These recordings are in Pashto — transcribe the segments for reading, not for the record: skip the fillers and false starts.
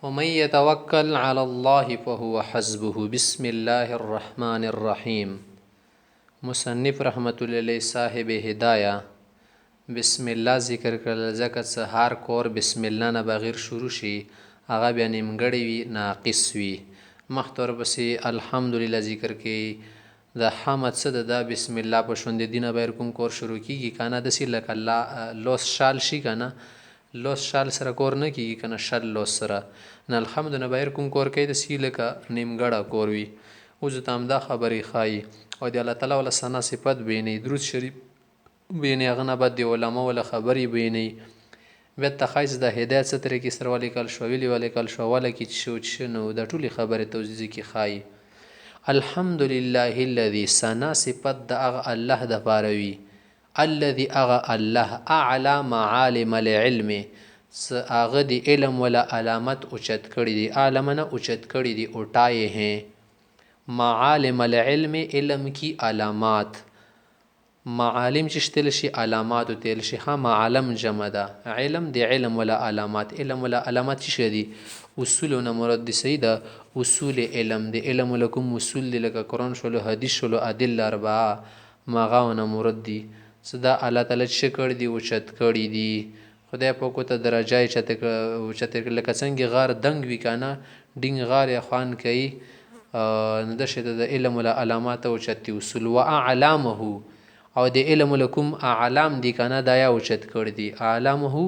ومن يتوکل علی الله فهو حسبه بسم الله الرحمن الرحیم. مصنف رحمت الله علیه صاحب هدایه بسم الله ذکر کړل ځکه څه هر کور بسم الله نه بغیر شروع شي هغه بیا نیمګړی وي ناقص وي. مخکې ورپسې الحمدلله ذکر کوي د حمد څه ده بسم الله په شونډې دینه بغیر کوم کور شروع کیږي کنه داسې لکه الله لوس شال شي کنه لوس شال سره کور نه کیږي کنه شل لوس سره نه الحمد نه بغیر کوم کور کوي داسې لکه نیمګړه کور وي. اوس ته همدا خبرې ښایي او د الله تعالی ولا ثنا صفت بینی درود شریف بینی هغه نه بعد د علما ولا خبرې بینی بیا تخایز د هدایت څه طریقې سره ولیکل شو ویلي ولیکل شو ولا کې شو نو د ټولي خبرې توضیح کې ښایي. الحمدلله الذي ثنا صفت د هغه الله د پاره وي الذي هغه الله اعلى معالم العلم هغه د علم ولا علامت اوچت کړي دي عالمونه اوچت کړي دي اٹھائے ہیں معالم العلم علم کی علامات معالم چې شتل شي علامات تل شي ها معلم جمع ده علم دی علم ولا علامات علم ولا علامات چې دي اصولونه مراد دي سیده اصول علم دی علم لکم اصول دی لکه قرآن شولو حدیث شولو ادله اربعه ماغاونه مراد دي صدا الله تعالی چې کړ دی اوچت کړي دي خدای په کوته درجه چته لکه څنګه غار دنګ وی کنه ډینګ غار خوان کوي نو د شه د علم ولا علامات او چتی اصول و اعلامه او د علم لکم اعلام دی کنه دایا او چت کړ دی اعلامه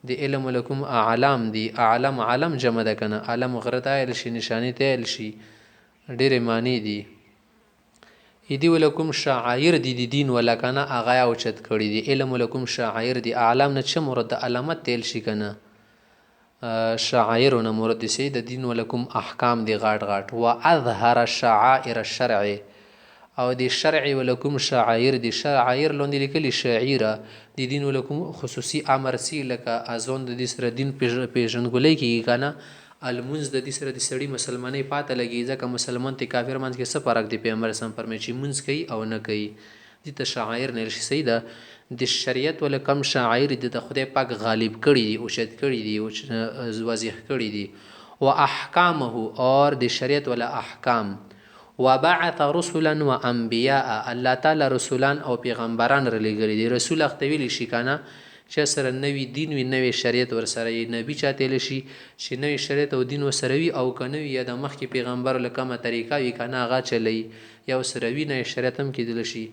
د علم لکم اعلام دی اعلم علم جمع ده کنه علم غرتا ال شي نشانی ته ال شي ډېر معنی دي ایدی ولکم شعائر دی دین ولا کنه اغا او چت کړي دي علم ولکم شعائر دی اعلام نه چه مراد علامت تل شي کنه شعائر نه مراد سي د دین ولکم احکام دی غاټ غاټ و اظهر شعائر الشرع او دی شرع ولکم شعائر دی شعائر لوند لیکلی شعیره دی دین ولکم خصوصي امر سي لکه ازون د دې سره دین پیژنګولې کی کنه المنز د دې سره د سړی مسلمانۍ پاته لګي ځکه مسلمان ته کافر منځ کې څه فرق دی پیغمبر سم فرمایي چې منځ کوي او نه کوي دي ته شعائر نه شي سیده د شریعت ول کم شعائر د خدای پاک غالب کړي دي او شد کړي دي او واضح کړي دي او احکامه اور د شریعت ولا احکام وبعث رسلا وانبیاء الله تعالی رسولان او پیغمبران رلګري دي رسول اختویل شي کنه چې سره نوی دین وی نوی شریعت ور سره نبی چاته لشي چې نوی شریعت او دین وسره وی او کنه یا د مخ کې پیغمبر لکمه طریقه وی کنه هغه چلی یا سره وی نه شریعت هم کې دل شي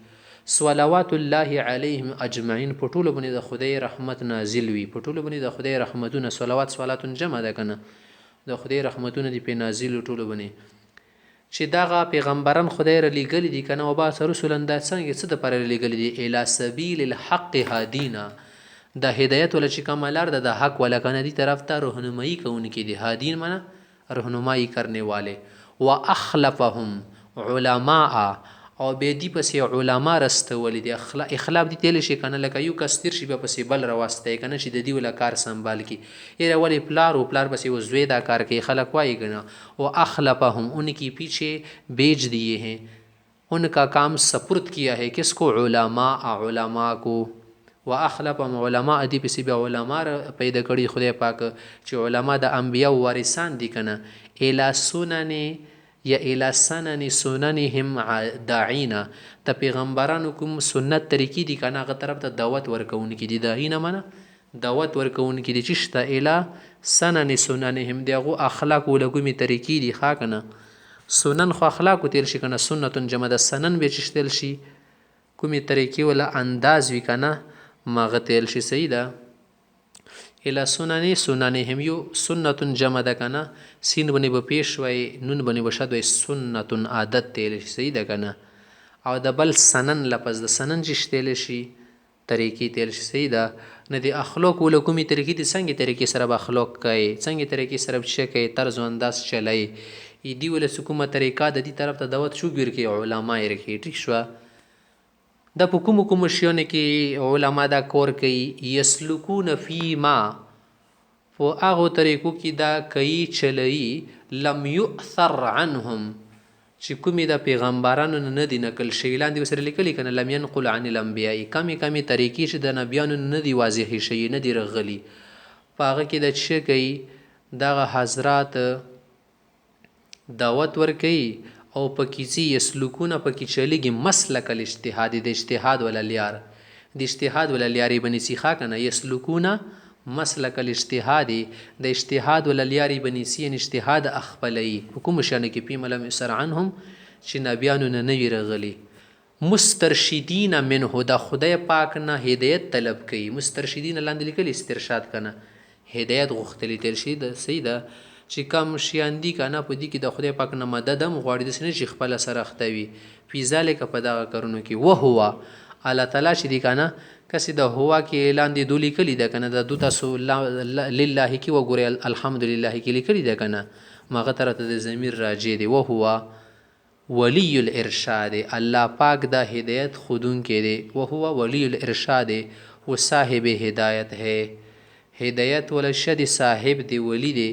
صلوات الله علیهم اجمعین پټول باندې د خدای رحمت نازل وی پټول باندې د خدای رحمتونه صلوات جمع ده کنه د خدای رحمتونه دی په نازل ټول باندې چې داغه پیغمبران خدای ر لګل دي کنه او با رسولان د څنګه څه د پر لګل دي الی سبیل الحق هادینا د هدایت ول چې کمالار د حق ولا کنه دی طرف ته راهنمایي کوونکې دي هادین معنا راهنمایي کرنے والے واخلفهم علماء او به دی پسې علما رستول دي اخلاف دي تل شي کنه لکه یو کستیر شي به پسې بل راوسته کنه چې د دی ول کار سنبال کی یره ولی پلار پسې وزوی دا کار کوي خلک وایي کنه واخلفهم انکی پیچھے بیچ دیے ہیں ان کا کام سپرد کیا ہے کس کو علماء کو واخلف علماء دی پسی بیا علماء پیدا کړي خدای پاک چې علما د انبیا وارثان دي کنه الی سنن یا الی سنن سننهم داعینا ته پیغمبرانو کوم سنت طریقې دي کنه هغه طرف ته دعوت ورکوونکې دي داعینا معنا دعوت ورکوونکې دي چې شته الی سنن سننهم دغه اخلاق ولګومي طریقې دي ښا کنه سنن خو اخلاق تل شي کنه سنت جمع د سنن به چشتل شي کومي طریقې ولا انداز وی کنه ماغه تل شي سیدا الی سننهم یو سنت جمع ده کنه سین بنی به پیش وای نون بنی بشد وای سنت عادت تل شي سیدا کنه او د بل سنن لفظ د سنن جشتل شي طریقې تل شي سیدا نه دی اخلاق ولکمی طریقې دي څنګه طریقې سره اخلاق کوي څنګه طریقې سره شي کوي طرز او انداز چلای دی ول حکومت طریقه د دې طرف ته دعوت شو ګر کې علما یې رکی ټیک شو د کوم شیونه کې علما دا کور کوي یسلکون فی ما فو هغه طریقو کې دا کوي چلئی لم یؤثر عنهم چې کومې د پیغمبرانو نه دي نقل شوي لاندې سره لیکلي کنه لم ينقل عن الانبیاء کمی طریقې چې د نبیانو نه دي واضح شوي نه دي رغلي په هغه کې د څه کوي دغه حضرات دعوت ورکوي او پکې ځي یسلکونه پکې چلیږي مسلک الاجتهاد د اجتهاد ولا لیار د اجتهاد ولا لیارې بنیسي ښه که نه یسلکونه مسلک الاجتهاد د اجتهاد ولا لیارې بنیسي یعنې اجتهاد اخپلوي په کومو شیانو کې فیما لم یسر عنهم چې نبیانو نه نوي رغلي مسترشدین منه د خدای پاک نه هدایت طلب کوي مسترشدین لاندې لیکل استرشاد کنه هدایت غوښتلی تل شي د صحیح ده چې کم شیان دي که نه په دې کې د خدای پاک نه مدد هم غواړي داسې نه چې خپله سره اخته وي فی ذلک په دغه کارونو کې وهو الله تعالی چې دي که نه کسې د هوا کې اعلان دي دو لیکلي ده که نه د دو تاسو لله کې وګورئ الحمدلله کې لیکلي ده که نه مغه طرف ته د ضمیر راجع دی وهو ولی الارشاد الله پاک دا هدایت خودونکی دی وهو ولی الارشاد و صاحب هدایت ہے هدایت ولا شد صاحب دی ولی دی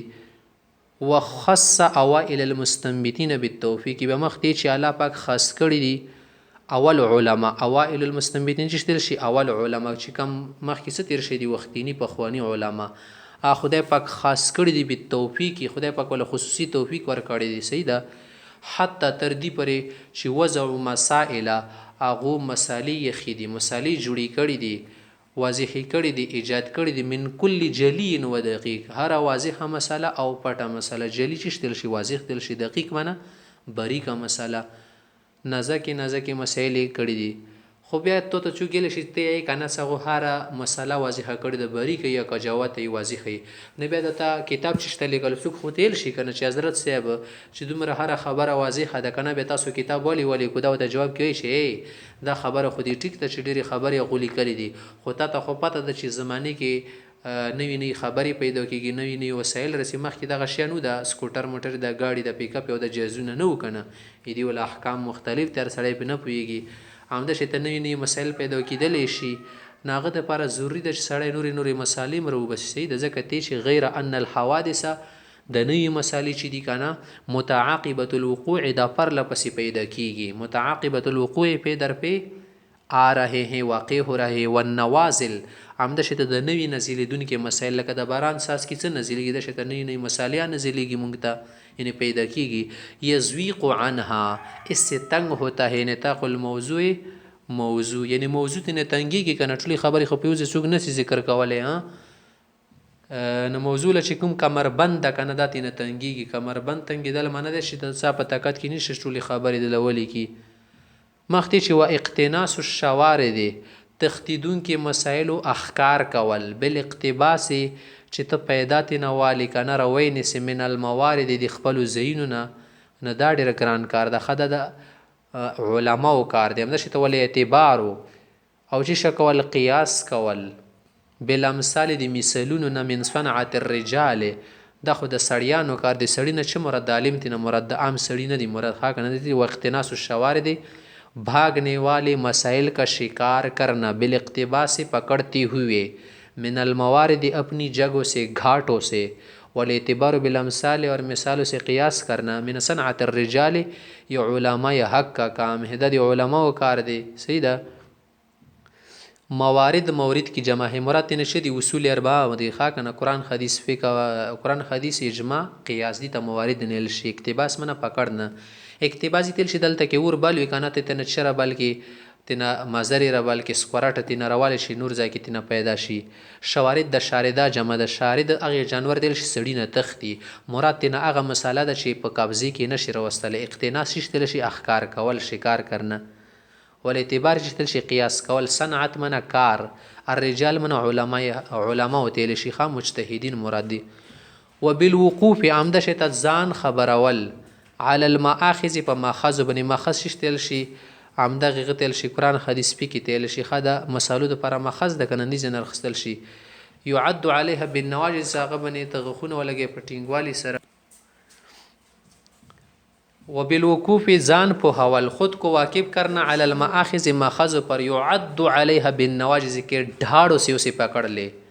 وخص اوائل المستنبتین بالتوفیق به مخ دی چې الله پاک خاص کړی دی اول علما اوائل المستنبتین چې تل شي اول علما چې کم مخ کې څه تیر شي دی وختینی پخوانی علما خدای پاک خاص کړی دی بالتوفیق خدای پاک ول خصوصي توفیق ور کړی دی صحیح ده حتی تر دې پرې چې وضع مسائل هغو مسالې خېدي مسالې جوړې کړي دي واضح کړي دي ایجاد کړي دي من کل جلی و دقیق هر واضحه مسله او پټه مسله جلی چې تل شي واضح تل شي دقیق معنی باریکه مسله نازکه مسایل کړي دي خو بیا ته چوګل شي ته کنه څنګه هر مسله واضحه کړي د باریکه یا کجاوت ای واضحه نه بیا د کتاب چې لیکل څوک خو تل شي کنه چې حضرت صاحب چې دومره هر خبره واضحه ده کنه به تاسو کتاب ولی کو دا جواب کوي شي دا خبره خو دې ټیک ته چې ډېری خبرې غولي کړي دي خو ته خو پته ده چې زمانه کې نوی خبرې پیدا کیږي نوی وسایل رسي مخکې دغه شیانو د سکوټر موټر د گاډي د پیک اپ او د جهازونه نه وکنه دې ول احکام مختلف تر سړی په نه پويږي همدا چې ته نوی مسایل پیدا کیدلی شي ناغه د لپاره ضروری ده چې سړی نوري مسالې مرو بس سي د ځکه تی چې غیر ان الحوادث د نوی مسالې چې دي کنه متعاقبه الوقوع د پر لپسې پیدا کیږي متعاقبه الوقوع په در په آ رہے ہیں واقع ہو رہے والنوازل همدا چې د نوی نزیلیدونکې مسایل لکه د باران ساس کې څه نزیلیږي د چې نوی مسالې نزیلیږي مونږ ته یعنی پیدا کیږي یزویق عنها اس سے تنگ ہوتا ہے نطاق الموضوع موضوع یعنی موضوع ته تنګيږي کنه ټولي خبرې خو پیوزه څوک نسی ذکر کولای نو موضوع چې کوم کمربند کنه داتې نه تنګيږي کمربند تنګیدل معنی ده چې د صاحب طاقت کې نشي ټولي خبرې د لولي کې مختی چې وا اقتناس الشوارد تختیدون کې مسائل او احکار کول بل اقتباس چې ته پیدا تنوالی کنه روین سمن الموارد د خپل زینونه نه دا ډیر ګران کار ده خدای د علماو کار دی چې ته ول اعتبار او چې شکول قیاس کول بل امثال د مثالونو نه من صنعت الرجال دا خو د سړیانو کار دی سړی نه چې مراد عالم تنه مراد عام سړی نه دی مراد ښه کنه دی وقتناس الشوارد भागने वाले मसाइल का शिकार करना बिल इक़्तिबास से पकड़ते हुए मिन अलमवारिद अपनी जगहों से घाटों से वल एतबार बिलमसाल और मिसालों से क़ियास करना मिन सनअत अर्रिजाल ये उलमा हक़ का काम है द उलमा कार दे सही दा موارد مورد کی جمع ہے مراد نشدی اصول اربع ودی خاکنه قرآن حدیث فقه قرآن حدیث اجماع قیاس دي ته موارد نه لشي اقتباس منه پکړنه اقتباس تل شي دلته کې ور بل وکنه ته نه شر بلکې تنه مازری را بلکې سکوراټ تنه روال شي نور ځای کې تنه پیدا شي شوارد د شارده جمع د شارد هغه جانور دل شي سړی نه تختی مراد تنه هغه مساله ده چې په قبضه کې نشي وروستل اقتناس شي شي احکار کول شکار کرنه ول اعتبار چې تل شي قیاس کول صنعت منه کار الرجال من علماء تل شي خام مجتهدین مراد دي وبالوقوف عمده شت ځان خبرول على الماخذ په ماخذ بني ماخذ شتل شي عمده غتل شي قران حدیث پی کې تل شي خدا مسالو د پر ماخذ د کنه نيز نر خستل شي يعد عليها بالنواجذ ساغه بني تغخونه ولګي پټینګوالي سره وبالوقوف ځان په حوال خود کو واقف کرنا على الماخذ ماخذ پر يعد عليها بالنواجذ کې ډاړو سی اوسې پکړلې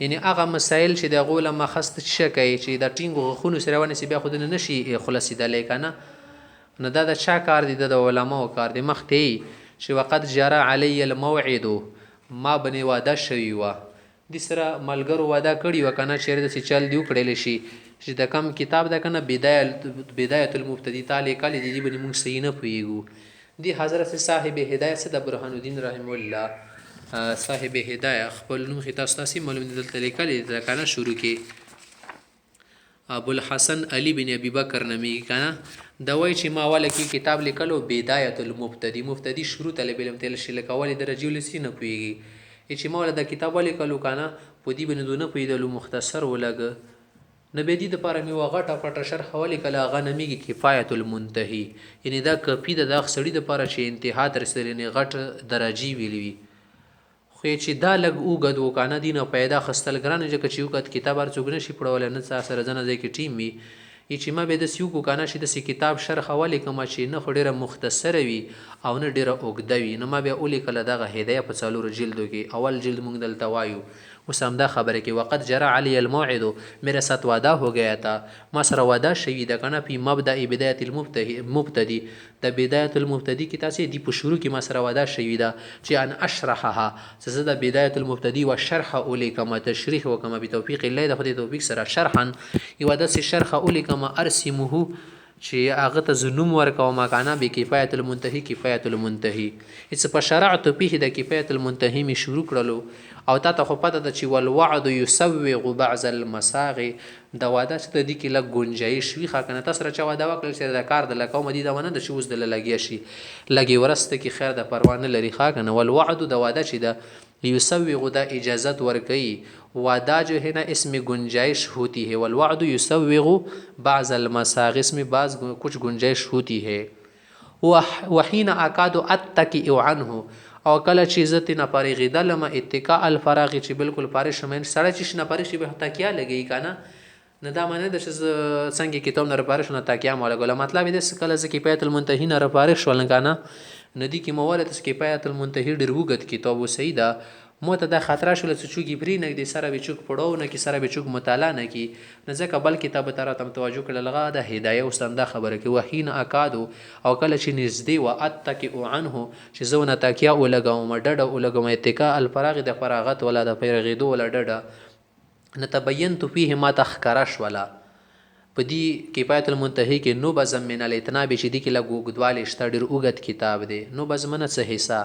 یعنی هغه مسائل چې د غوله مخست شکای چې د ټینګو خونو سره ونه سی بیا خود نه نشي خلاصې د لیکنه نه دا د چا کار دي د علماو کار دي مخته چې وقت جرى علي الموعد ما بني واده شوی و د سره ملګرو وعده کړي و کنه چیرې داسې چل دی وکړلی شي چې د کم کتاب ده کنه بدایة المبتدی تا لیکلی دي دې باندې موږ صحیح نه پوهېږو دی حضرت صاحب هدایه څه د برهان الدین رحم الله صاحب هدایه خپل نوم خې تاسو تاسې معلوم دي دلته لیکلی ده کنه شروع کې ابوالحسن علي بن ابي بکر نومیږي کنه د وایي چې ما والا کې کتاب لیکلو بدایة المبتدی مبتدی شروع طالب علم ته شي لکه ولې درجې ولسي نه پوهېږي چې ما ولا د کتاب ولیکلو کنه په دې باندې دونه پوهېدلو مختصر ولګه نه به دې دپاره مې یوه غټه پټه شرحه ولیکله هغه نومیږي کفایة المنتهي یعنې دا کفي ده د هغه سړي دپاره چې انتها ته رسېدلی یعنې غټ درجې ویلي وي خو چې دا لږ اوږد و که نه دي نه پیدا خستل ګران ځکه چې اوږد کتاب هر څوک نشي پړولی نه څه سره ځنه ځای کې ټیم وي چې ما به داسې وکړو که نه چې داسې کتاب شرحه ولیکمه چې نه خو ډېره مختصره وي او نه ډېره اوږده وي نو ما بیا ولیکله دغه هدایه په څلورو جلدو کې اول جلد موږ دلته وایو اوس همدا خبره کې وقت جرى علی الموعد میرے ساتھ وعدہ ہو گیا تھا ما سره وعده شوي ده که نه فی مبدأ بدایة المبتدی د بدایة المبتدی کې تاسې دي په شروع کې ما سره وعده شوي ده چې ان اشرحها چې زه د بدایة المبتدی و شرحه ولیکمه تشریح وکمه بتوفیق الله د خدای توفیق سره شرحا یوه داسې شرحه ولیکمه ارسمه چې هغه ته زه نوم ورکوم کنه بکفایة المنتهي کفایة المنتهي هېڅ په شرعتو پیښې د کفایة المنتهي مې شروع کړلو او تا ته خو پته ده چې والوعد یسوغ بعض المساغ د واده چې د دې کې لږ ګنجایش وي ښه که نه تا سره چا واده وکړل چې د کار د لکومه دي دا ونه ده چې اوس دله لګیا شي لږې ورسته کې خیر د پروا نه لري ښه که نه والوعد د واده چې ده یسوغ دا اجازت ورکوي वादा जो है ना इसमें गुंजाइश होती है वल्वअद युसव्विगु बाज़ अलमसाग़ इसमें बाज़ कुछ गुंजाइश होती है वहीन अकादु अत्तकिउ अन्हु او کله چې عزت نه پارېږېدلم اتکا الفراغ چې بالکل پارې شم سړی چې نه پارې شي به تکیه لګوي که نه نه دا معنی ده چې زه څنګه کتاب نه راپارې شو نه تکیه مو لګوله مطلب یې داسې کله زه کفایة المنتهي نه راپارې شولم که نه نه دي کې مو ولی تاسو کفایة المنتهي ډېر اوږد کتاب و صحیح ده مو ته دا خطره شوله چې چوک یې پرېنږدي سره به چوک پړو نه کي سره به چوک مطالعه نه کي نه ځکه بل کتاب ته راته توجه کړل هغه د هدایه اوس همدا خبره کوي وحین اکادو او کله چې نږدې و اتکئ عنه چې زه ونه تکیه ولګوم ډډه ولګوم اتکا الفراغ د فراغت ولا د پیرغېدو ولا ډډه نتبینت فیه ما ته ښکاره شوله په دې کفایة المنتهي کې نو بزم من الاتناب چې دې کې لږ اوږدوالی شته ډېر اوږد کتاب دی نو بزمنه څه حصه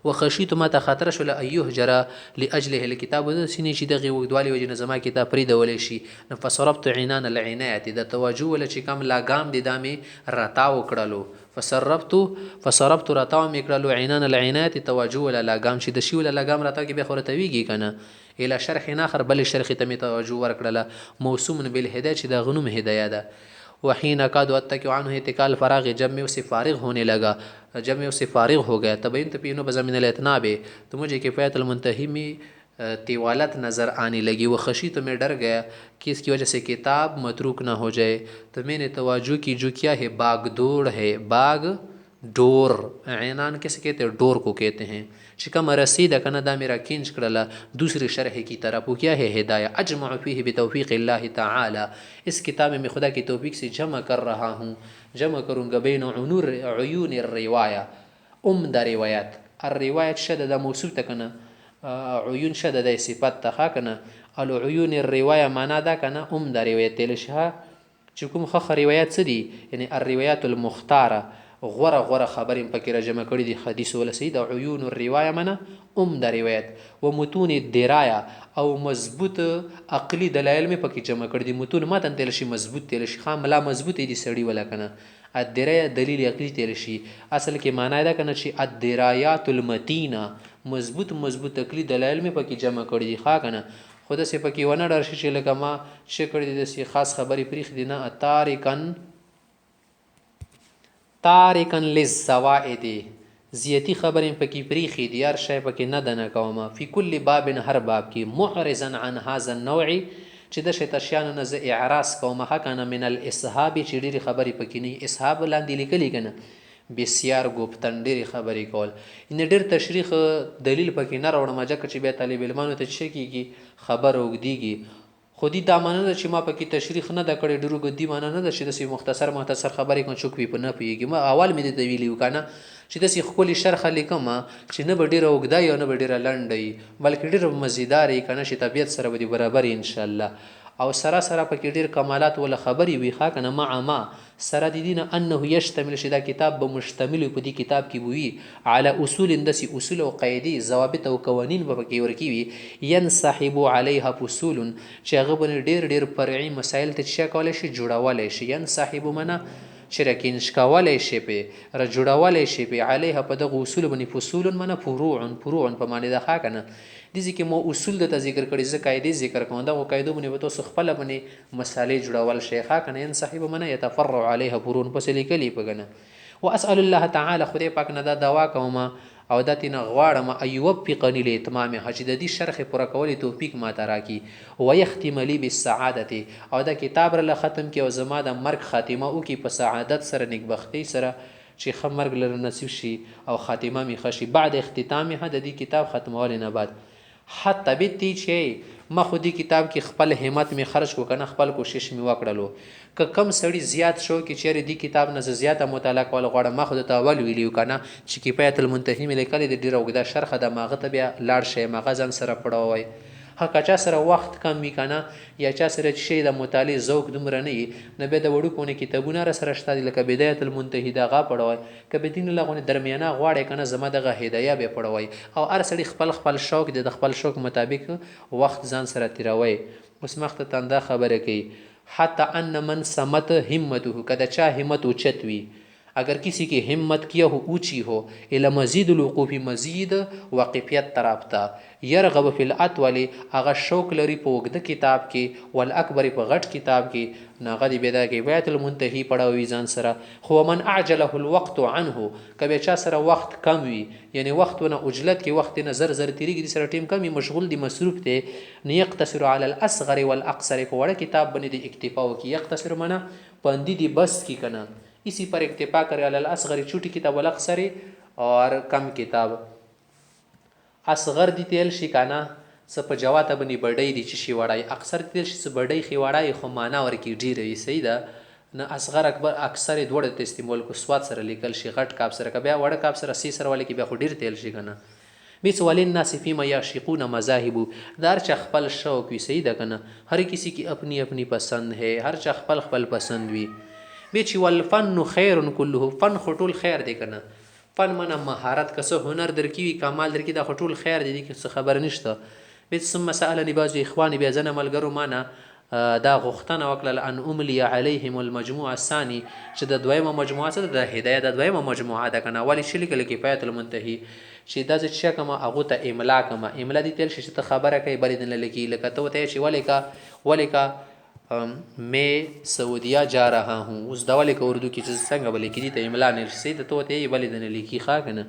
وخشیت ما ته خطره شوله ان یهجره لاجله الکتاب داسې نه چې دغې اوږدوالي وجې نه زما کتاب پرېږدولی شي نو فصرفت عنان العنایت د توجه وله چې کم لاګام دی دا مې رتاو کړلو فصرفت رتاو مې کړلو عنان العنایت توجه وله لاګام چې د شي وله لاګام رتاو کې بیا خو رتویږي که نه الى شرح آخر بل شرح ته مې توجه ورکړله موسوم بالهدایه چې د غنوم هدایه ده وحین اکاد اتکئ عنه اتکال فراغ جب میں اسے فارغ ہونے لگا جب میں اسے فارغ ہو گیا تبین تپینو بزمین الاتناب تو مجھے کفایة المنتهی میں طوالت نظر آنے لگی وہ خشی تو میں ڈر گیا کہ اس کی وجہ سے کتاب متروک نہ ہو جائے تو میں نے توجہ کی جو کیا ہے باغ دوڑ ہے باغ ډور عنان کیسے کہتے ہیں ڈور کو کہتے ہیں شکم رسید کنه دا میرا کینج کړله دوسری شرح کی طرف وہ کیا ہے ہدایہ اجمع فیہ بتوفیق اللہ تعالی اس کتاب میں خدا کی توفیق سے جمع کر رہا ہوں جمع کروں گا بین عیون الروایہ عمدہ روایت الروایت شدد موصوف تکنه عیون شدد صفت تخا کنه العیون الروایہ معنا دا کنه عمدہ روایت تلشها چې کوم خخ روایت څه دي یعنی الروایات المختاره غوره غوره خبرې پکې را جمع کړي دي حدیث ولا سید عیون الروایه منه عمده روایت و متون الدرايه او مضبوط عقلی دلایل مې پکې جمع کړي دي متون متن تل شي مضبوط تل شي خام لا مضبوط دي سړی ولا کنه الدرايه دلیل عقلی تل شي اصل کې معنی دا کنه چې الدرایات المتینه مضبوط عقلی دلایل مې پکې جمع کړي دي ښا کنه خود سه پکې ونه ډر شي چې لکه ما چې کړي دي خاص خبرې پریخ دي نه تارکن للزوائد زیاتی خبریں پکې پریخي دي هر شی پکې نه دنه کومه فی کل باب هر باب کې معرضا عن هذا النوع چې د شیطان نه ز اعراض کومه حقنا من الاسحاب چې ډېری خبرې پکې نه اصحاب لاندې لیکلي کنه بسیار ګوپتن ډېری خبرې کول ان ډېر تشریح دلیل پکې نه راوړم ځکه چې بیا طالب علمانو ته څه کیږي خبر وګديږي خودی دا معنی ده چې ما پکې تشریح نه د کړې ډېرو ګدي معنی نه ده چې داسې مختصر خبرې کوم چوک وي په نه پوهېږي ما اول مې درته ویلي و که نه چې داسې ښکلې شرخه لیکمه چې نه به ډېره اوږده وي او نه به ډېره لنډه وي بلکې ډېره مزیدار وي که نه چې طبیعت سره به دې برابر انشاءالله او سره پکې ډېر کمالات ولا خبرې وي ښه که نه مع ما سره د دې نه انه یشتمل چې دا کتاب به مشتمل وي په دې کتاب کې به وي علی اصول داسې اصول او قاعدې ضوابط او قوانین به پکې ورکي وي ینسحب علیها فصول چې هغه به ډېر ډېر فرعي مسایل ته څه کولی شي جوړولی شي ینسحب منه چې راکینش کولی شي پې را جوړولی شي پې علیها په دغه اصولو باندې فصول منه فروع په معنې د ښه که نه دې ځای کې مو اصول درته ذکر کړي زه قاعدې ذکر کوم دغو قاعدو باندې به تاسو خپله باندې مسالې جوړول شي ښه که نه ینسحب منه یتفرع علیها فروع پسې لیکلي په ګنه واسأل الله تعالی خدای پاک نه دا دعا کوم او دا تینه غواړم ان یوفقني لاتمامها چې د دې شرح پوره کولو توفیق ماته راکړي ویختم لي بالسعادة او دا کتاب را ختم کړي او زما د مرګ خاتمه وکړي په سعادت سره نیکبختۍ سره چې ښه مرګ لره نصیب شي او خاتمه مې ښه شي بعد اختتامها د دې کتاب ختمولو نه بعد حتی بیتی چې ما خو دې کتاب کې خپل همت می خرج کو کنه خپل کوشش می وکړلو که کم سړی زیات شو کې چیرې دې کتاب نه زیاته مطالعه کول غواړم ما خو د تاول ویلیو کنه چې کفایت المنتهی مې لیکلې د ډیره اوږده شرخه د ماغه ته بیا لاړ شي ماغه ځان سره پړوي هغه چا سره وخت کم وي کنه یا چا سره چې شی د مطالعې ذوق دومره نه وي نه بیا د وړوکو کتابونه را سره شته لکه بدایت المنتهی دغه پړوي که به دین لغونه درمیانه غواړي کنه زما دغه هدايه به پړوي او هر سړي خپل شوق د خپل شوق مطابق وخت ځان سره تیروي اوس مخته تنده خبره کوي حتی ان من سمت همته کدا چا همت اوچت وي اگر کسی کی همت کیا ہو اونچی ہو الی مزید الوقوف مزید واقفیت طرفتا یرغب فی الاطول اغه شوق لري په وګد کتاب کې والاکبر په غټ کتاب کې ناغدی بيدا کې بیت المنتهی پڑھاوي ځان سره خو من اعجله الوقت عنه کبه چا سره وخت کم وي یعنی وختونه عجلت کې وخت نه زر تیریږي سره ټیم کمی مشغول دي مصروف دي نه یقتصر علی الاصغر والاقصر په وړه کتاب باندې د اکتفا وکي یقتصر معنا پاندی دی بس کی کنه اسی پر اکتفا کرے علی الاصغر چھوٹی کتاب والاقصر اور کم کتاب اصغر دی تیل شي کنه س په جواته باندې بډای دي چې شي وړای اکثر تیل شي بډای خي وړای خو معنا ورکی ډیره صحیح ده نه اصغر اکبر اکثر دوړ ته استعمال کو سواد سره لیکل شي غټ کاپ سره بیا وړ کاپ سره سی سره ولې کې بیا خو ډیر تیل شي کنه بیس ولین الناس فيما يعشقون مذاهب دار چ خپل شوق وي صحیح ده کنه هر کسی کی اپنی اپنی پسند ہے هر چا خپل پسند وي بیچ والفن خیر كله فن خټول خیر دی کنه فن منه مهارت کسه هنر درکوي کمال درکې دا خټول خیر دی که خبر نشته بیچ ثم سالني بعض اخواني بیا زنه ملګرو معنا دا غختنه وکړه ان املی علیهم المجموعه الثاني چې د دویمه مجموعه سره د هدایت د دویمه مجموعه ده کنه ولی شل کې کفایت المنتهی چې دا چې کما هغه ته املا کما املا دي تل چې ته خبره کوي بل دې لکه لکه ته ته چې ولیکا میں سعودیہ جا رہا ہوں اس دواله کا اردو کی چې څنګه بل کې دي ته املا نه شي ته ته بل دې لیکي ښه کنه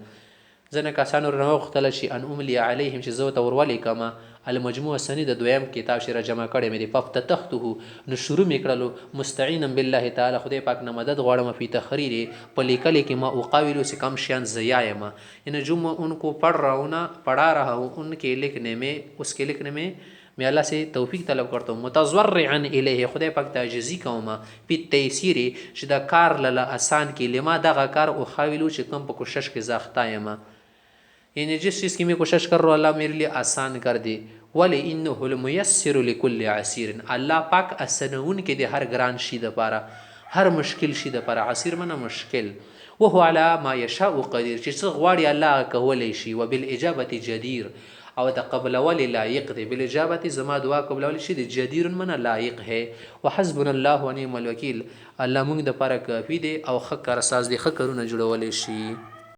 ځنه کسانو رنوختل شي ان املی علیهم چې زو تور ولی کما المجموعه سنی د دویم کتاب شری جمع کړي مې د ففتتحته نو شروع میکړلو مستعینا بالله تعالی خدای پاک نه مدد غواړم په تحریر په لیکل کې ما اقاولو سے کم شیان زیایم ان جو ان کو پڑھ رہا ہوں نا پڑھا رہا ہوں ان کے لکھنے میں اس کے لکھنے میں میں اللہ سے توفیق طلب کرتا ہوں متضرعا الیه خدای پاک ته عاجزی کوم په تیسیر چې دا کار لاله آسان کې لما دغه کار او خاولو چې کم په کوشش کې زاخته یم یعنی جس چیز کی میں کوشش کر رہا ہوں اللہ میرے لیے آسان کر دے ولی انه الميسر لكل عسير الله پاک اسنون کې د هر ګران شي د پاره هر مشکل شي د پاره عسير منه مشکل وهو على ما يشاء قدير چې څه غواړي الله کولای شي وبالاجابه جدير او د قبل ولی لایق دی بالاجابه زما دعا قبل ولی شي د جدير منه لایق ہے وحسبنا الله ونعم الوکیل الله موږ د پاره کافی دی او خکر اساس دی خکرونه جوړول شي